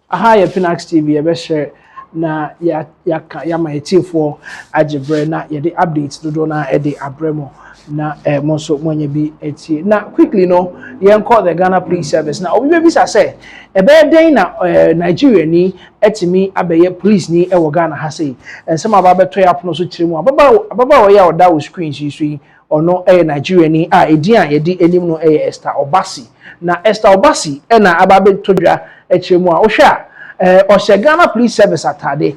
aha ye Pinaxtv ye be share na ya ma etifo agebre na ye de updates dodo na e de abremo na mo so monye bi etie na quickly no ye call the Ghana Police Service na obi be say e be den na Nigeria ni etimi abeye police ni e wo Ghana ha sei ensem aba beto ya pono so kiremu ababa wo ya oda wo screen shi ono Nigeria ni edin a ye di enim no Esther Obasi na Esther Obasi na aba beto dwa kiremu a wo hwa o Ghana Police Service atade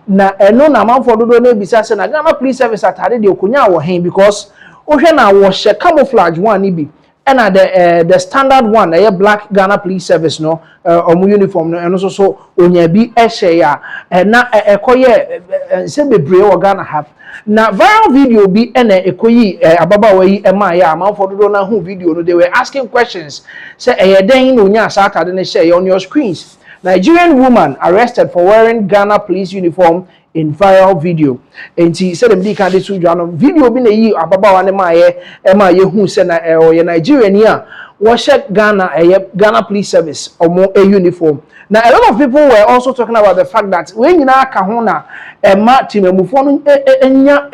na eno na manfo dodo na ebisa se na Ghana Police Service atade de okonya wo hen because o hwe na wo camouflage one ni bi na the standard one black Ghana Police Service no omu uniform no eno so onya bi ya na ekoye se bebre wo Ghana ha na viral video bi na ekoyi ababa wayi ema ya manfo dodo na hu video no they were asking questions say den no nya asa atade ne share on your screens. Nigerian woman arrested for wearing Ghana police uniform in viral video. And she said them can this video been a year ababa ne ma ye hu se na Nigerian ya was Ghana police service or more a uniform. Now a lot of people were also talking about the fact that when you na kahona ma timemufo enya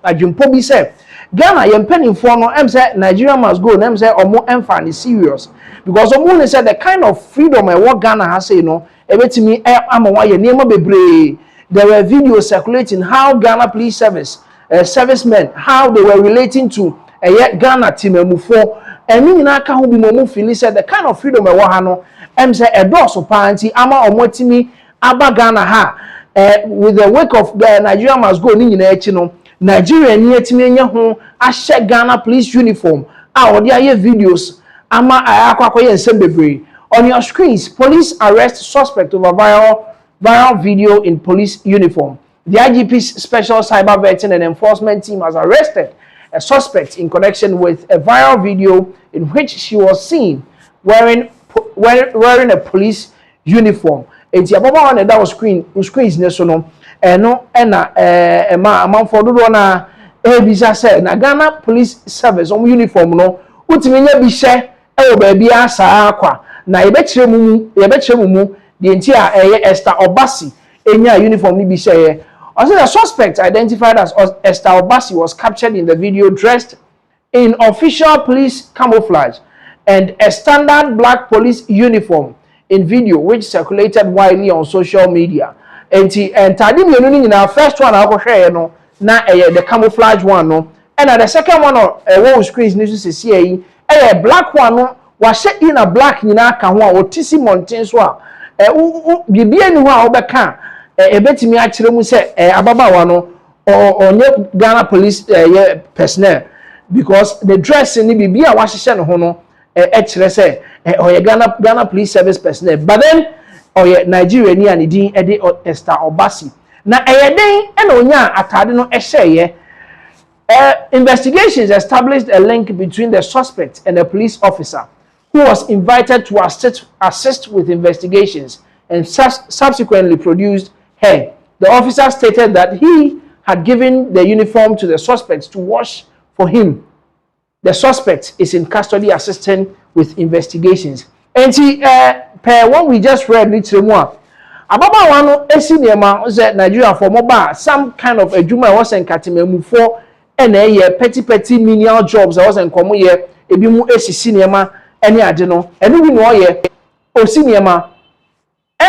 ajumpo bi say Ghana yempeni for no say Nigeria must go na say omo emfa serious because omo said the kind of freedom what Ghana has say no ebetimi amawa ye niema bebre. There were videos circulating how Ghana police service servicemen how they were relating to Ghana timemufo and me na ka ho bi mo feel said the kind of freedom what ha no say a doso party ama omotimi aba Ghana ha with the wake of the Nigeria must go ni nyina echi no Nigeria ni etimi enya ho ahye Ghana police uniform odi aye videos ama akwakoye nsem on your screens. Police arrest suspect over viral video in police uniform. The IGP's special cyber vetting and enforcement team has arrested a suspect in connection with a viral video in which she was seen wearing a police uniform. Enti ababa on that screens ne so no no na amanfo dodo na ebisa say na Ghana police service uniform no utimi nya bi hye e ba bia asa akwa na yebekire mu the entire Esther Obasi enya uniform ni bi hye. Also the suspect identified as Esther Obasi was captured in the video dressed in official police camouflage and a standard black police uniform in video which circulated widely on social media. And tadi mienu ni na first one akohwe no na the camouflage one no and the second one on screens ni so see black one no wa she in a black nyina ka ho a otisi mountain so a bibia ni ho a obeka ebetimi a kire mu se ababawa no onye Ghana police personnel because the dress ni bibia wa hye no ho no kire se Ghana police service personnel but then Nigeria ni anidin ede Esther Obasi na den na onya atade no ehye investigations established a link between the suspect and a police officer who was invited to assist with investigations and subsequently produced her. The officer stated that he had given the uniform to the suspect to wash for him. The suspect is in custody assisting with investigations. And per what we just read literally ababa wano esinema say Nigeria for mobile some kind of adwuma was enkatememu for na petty menial jobs was enkomo ye ebi mu esisi nema ene ade no ene wi no ye osinema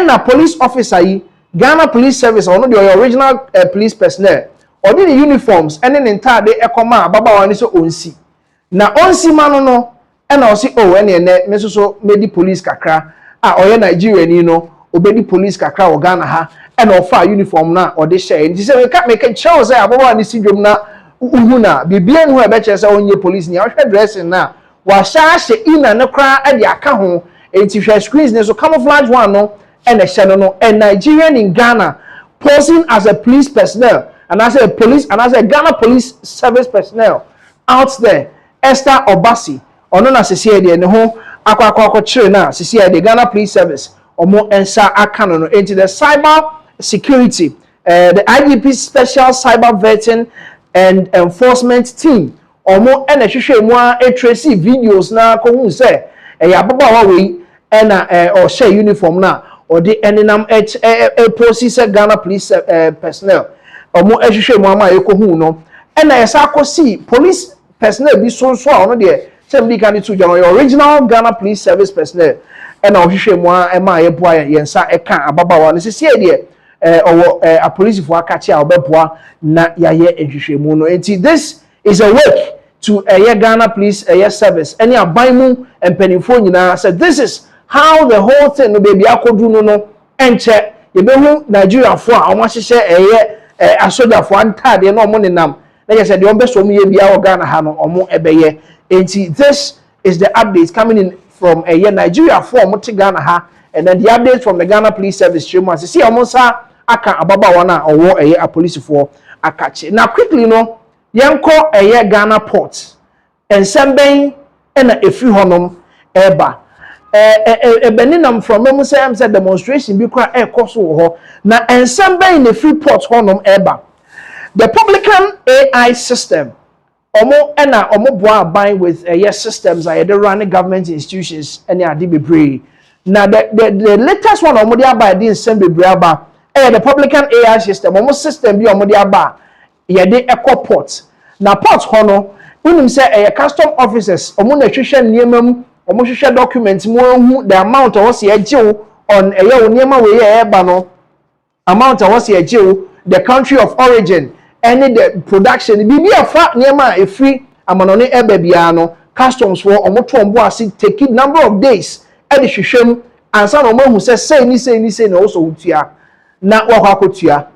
na police officer yi Ghana police service or no the original police personnel or the uniforms ene ntade ekoma ababa wano so onsi na onsi mano no ena osi ene me so medi police kakra oye Nigeria ni no obedi police kakra o Ghana ha ena ofa uniform na o de share nti se make chow say ababa ni sidwom na uhuna bibia hu e be che say onye police ni ahwe dressing na wa sha she ina ne kra e de aka ho enti hwe screens ne so camouflage one no ena hye no a Nigerian in Ghana posing as a police personnel and as a police and as a Ghana police service personnel out there. Esther Obasi ono na sese de ne ho akwa chire na sese de Ghana police service omo ensa akano no into the cyber security the IGP special cyber vetting and enforcement team omo ena hwehwe mu a tracy videos na ko hu say ababa wa we ena o share uniform na or the enenam process Ghana police personnel omo ehwehwe mu ama ekohu no and na yesa akosi police personnel bi so a ono de somebody can to join your original Ghana police service personnel and na ohwehwe mu ama yeboa yensa eka ababawa no sisi de a police for akachi a obeboa na yaye ehwehwe mu no enti this is a work to Ghana police service any abaimu and penifo nyina said this is how the whole thing no baby akodu no enche yebehu Nigeria fo a omahye asoja fo antade no omo nenam na je said the ombeso mu ye bia o Ghana ha no omo ebeye enti this is the updates coming in from Nigeria fo omo te Ghana ha and then the updates from the Ghana police service chimo as see omo sa aka ababa wana owo a police for akache now quickly no yenko Ghana port ensemben na efri honom eba beninam from memu say am say demonstration bi kwa ekoso ho na ensemben na free port honom eba the Publican AI system omo na omo boa aban with systems are the running government institutions any ade bebre na the latest one omo dey aba dey nsem bebre aba the Publican AI system omo system bi omo dey aba ye dey eco port na port hono unim say custom officers omo na hwehwe niemam omo hwehwe document mo hu the amount was ye giw on niema we ye eba no amount was ye giw the country of origin any the production bibi afa niema efri amanone eba bia no customs for omo to ombo asi take number of days e de hwehwem ansa no omo hu say ni na also utua na wakwa kotua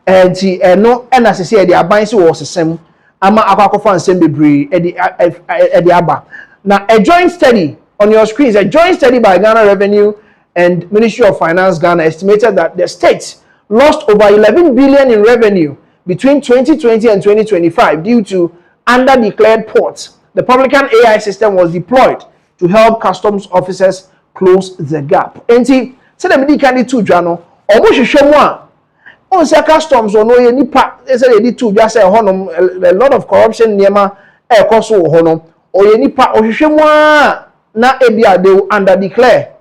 enti no na sese e de aban se wo sesem ama akwakofa nsem bebre e de aba. Now, a joint study on your screen is a joint study by Ghana Revenue and Ministry of Finance Ghana estimated that the state lost over 11 billion in revenue between 2020 and 2025 due to under-declared ports. The Publican AI system was deployed to help customs officers close the gap. Enti, say the midi candy two jano, almost show one. On say customs or no any part, they say they did two just say honum a lot of corruption near koso honum. Or any part of Shimwa na ebia they will under declare.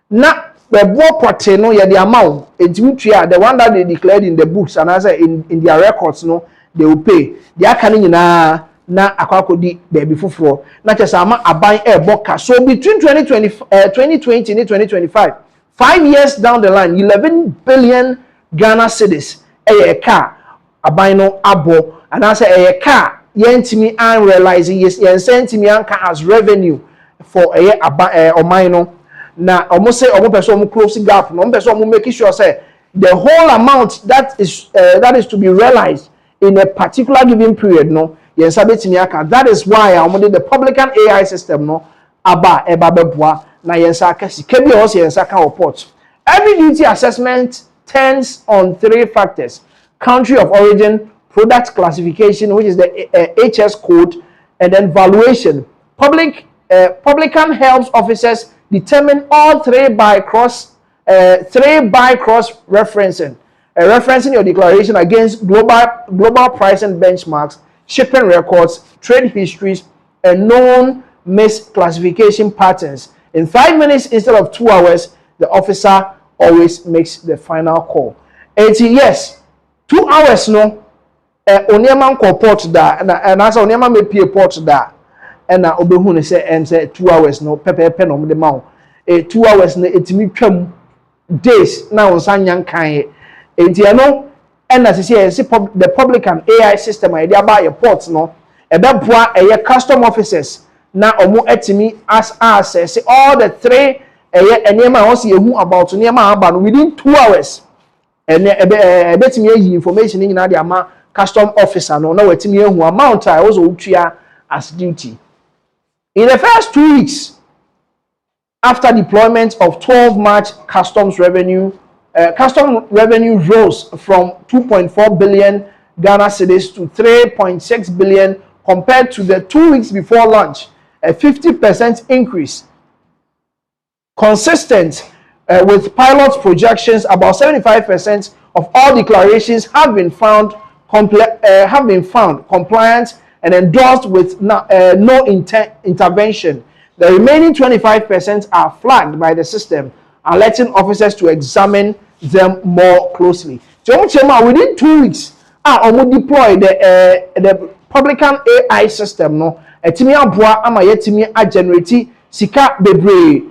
Na the board party no the amount the one that they declared in the books and as in their records no they will pay. They are canning na akwakodi baby fufuro. Na just ama aban boka. So between 2020 and 2025, 5 years down the line, 11 billion Ghana cedis car abino abo and I say a car yentimi and realizing yes yensentimi anka as revenue for or minor na almost say almost person closing gap no person making sure say the whole amount that is to be realized in a particular given period no yensabetimi anka. That is why the Publican AI system no aba beboa na yensa kasi kebi also yensa ka report. Every duty assessment turns on 3 factors: country of origin, product classification, which is the HS code, and then valuation. Publican helps officers determine all 3 by cross referencing, referencing your declaration against global pricing benchmarks, shipping records, trade histories, and known misclassification patterns. In 5 minutes instead of 2 hours, the officer always makes the final call. 80 yes, 2 hours no. Onyema nko port da na asa onyema mepie port da na obehu ne say 2 hours no pepe no de ma 2 hours na etimi twam days na onsa nyankan enti no na say the Publican AI system e dey about your ports no e be boa custom officers na omo etimi access all the 3 eniema won say ehu about oniema aba no within 2 hours and betimi yi information ni na dey ama custom officer no na wetimi ehu amount I also utua as duty. In the first 2 weeks after deployment of 12 March custom revenue rose from 2.4 billion Ghana cedis to 3.6 billion compared to the 2 weeks before launch, a 50% increase. Consistent with pilot projections, about 75% of all declarations have been found compliant and endorsed with no intervention. The remaining 25% are flagged by the system alerting officers to examine them more closely. So within 2 weeks, deploy the Publican AI system no. Etimi aboa ama yetimi a generate sika bebre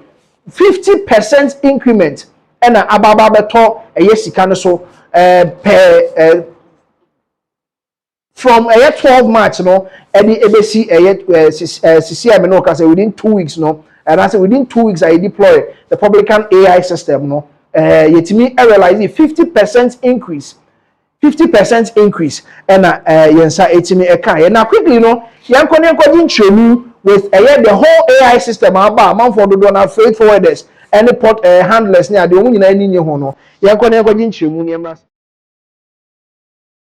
50% increment ena ababa beto sika no so per from 12 March no any ebesi CCM no can say within 2 weeks no, and I say within 2 weeks I deploy the Publican AI system no yetimi realize 50% increase 50% increase and yensa etimi eka na quickly no yankoni ntremu with the whole AI system aba man for do na freight forwarders any port handlers ne ade omu nyina ni nye ho no yankoni ntremu ne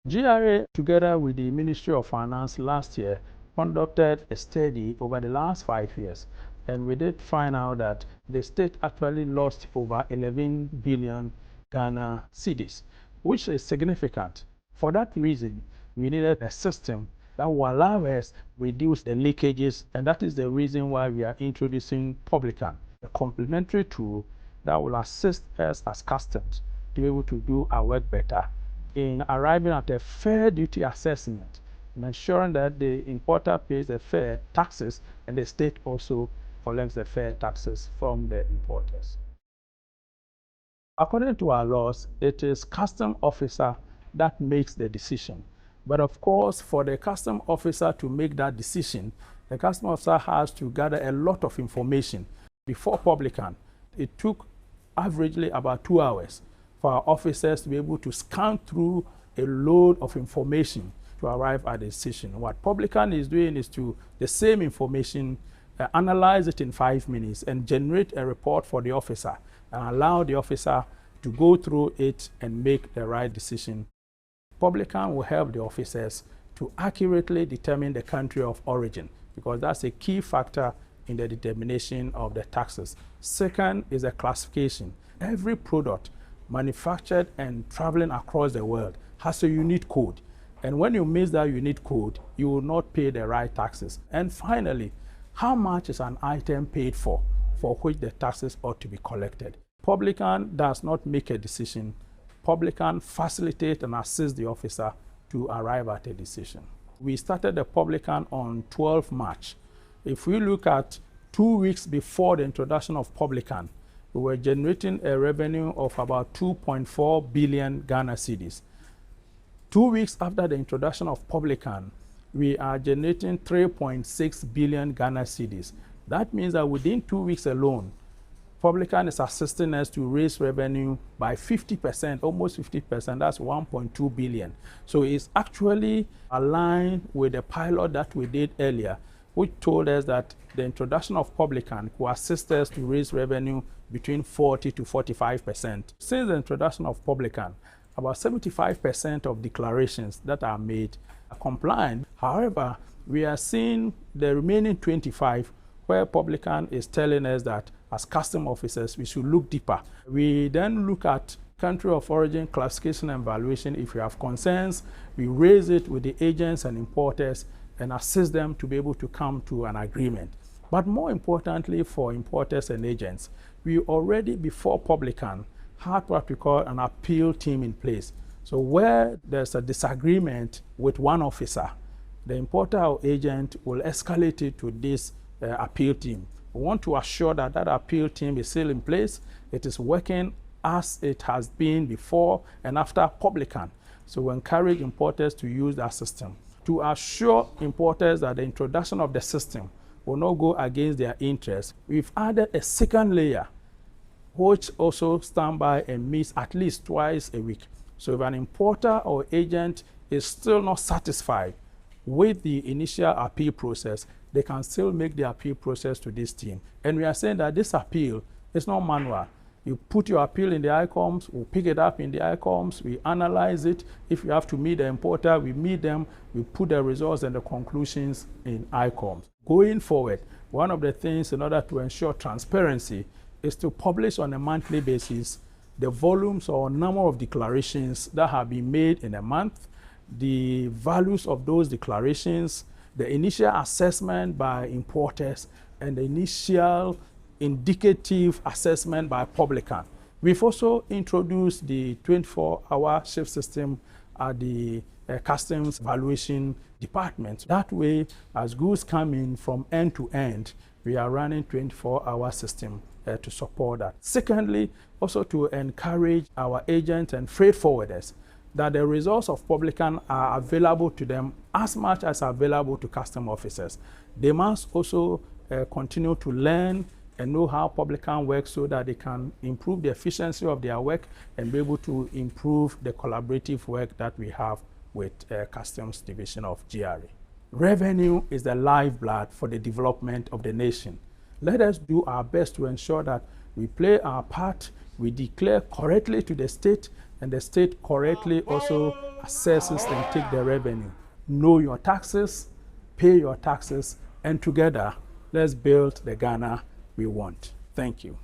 GRA, together with the Ministry of Finance last year, conducted a study over the last 5 years. And we did find out that the state actually lost over 11 billion Ghana cedis, which is significant. For that reason, we needed a system that will allow us reduce the leakages, and that is the reason why we are introducing Publican, a complementary tool that will assist us as customs to be able to do our work better in arriving at a fair duty assessment and ensuring that the importer pays the fair taxes and the state also collects the fair taxes from the importers. According to our laws, it is custom officer that makes the decision. But of course, for the custom officer to make that decision, the custom officer has to gather a lot of information. Before Publican, it took averagely about 2 hours for our officers to be able to scan through a load of information to arrive at a decision. What Publican is doing is to the same information, analyze it in 5 minutes and generate a report for the officer and allow the officer to go through it and make the right decision. Publican will help the officers to accurately determine the country of origin because that's a key factor in the determination of the taxes. Second is a classification. Every product manufactured and traveling across the world has a unique code. And when you miss that unique code, you will not pay the right taxes. And finally, how much is an item paid for which the taxes ought to be collected? Publican does not make a decision. Publican facilitates and assists the officer to arrive at a decision. We started the Publican on 12 March. If we look at 2 weeks before the introduction of Publican, we were generating a revenue of about 2.4 billion Ghana cedis. 2 weeks after the introduction of Publican, we are generating 3.6 billion Ghana cedis. That means that within 2 weeks alone, Publican is assisting us to raise revenue by 50%, almost 50%, that's 1.2 billion. So it's actually aligned with the pilot that we did earlier, which told us that the introduction of Publican will assist us to raise revenue between 40 to 45%. Since the introduction of Publican, about 75% of declarations that are made are compliant. However, we are seeing the remaining 25 where Publican is telling us that as custom officers, we should look deeper. We then look at country of origin classification and valuation. If we have concerns, we raise it with the agents and importers and assist them to be able to come to an agreement. But more importantly for importers and agents, we already before Publican had what we call an appeal team in place. So where there's a disagreement with one officer, the importer or agent will escalate it to this appeal team. We want to assure that that appeal team is still in place. It is working as it has been before and after Publican. So we encourage importers to use that system. To assure importers that the introduction of the system will not go against their interests, we've added a second layer, which also stand by and meets at least twice a week. So if an importer or agent is still not satisfied with the initial appeal process, they can still make the appeal process to this team. And we are saying that this appeal is not manual. You put your appeal in the ICOMS, we'll pick it up in the ICOMS, we analyze it. If you have to meet the importer, we meet them, we put the results and the conclusions in ICOMS. Going forward, one of the things in order to ensure transparency is to publish on a monthly basis the volumes or number of declarations that have been made in a month, the values of those declarations, the initial assessment by importers, and the initial indicative assessment by Publican. We've also introduced the 24-hour shift system at the customs valuation department. That way, as goods come in from end to end, we are running 24-hour system to support that. Secondly, also to encourage our agents and freight forwarders that the results of Publican are available to them as much as available to custom officers. They must also continue to learn and know how Publican works so that they can improve the efficiency of their work and be able to improve the collaborative work that we have with Customs Division of GRA. Revenue is the lifeblood for the development of the nation. Let us do our best to ensure that we play our part, we declare correctly to the state, and the state correctly also assesses and take the revenue. Know your taxes, pay your taxes, and together, let's build the Ghana we want. Thank you.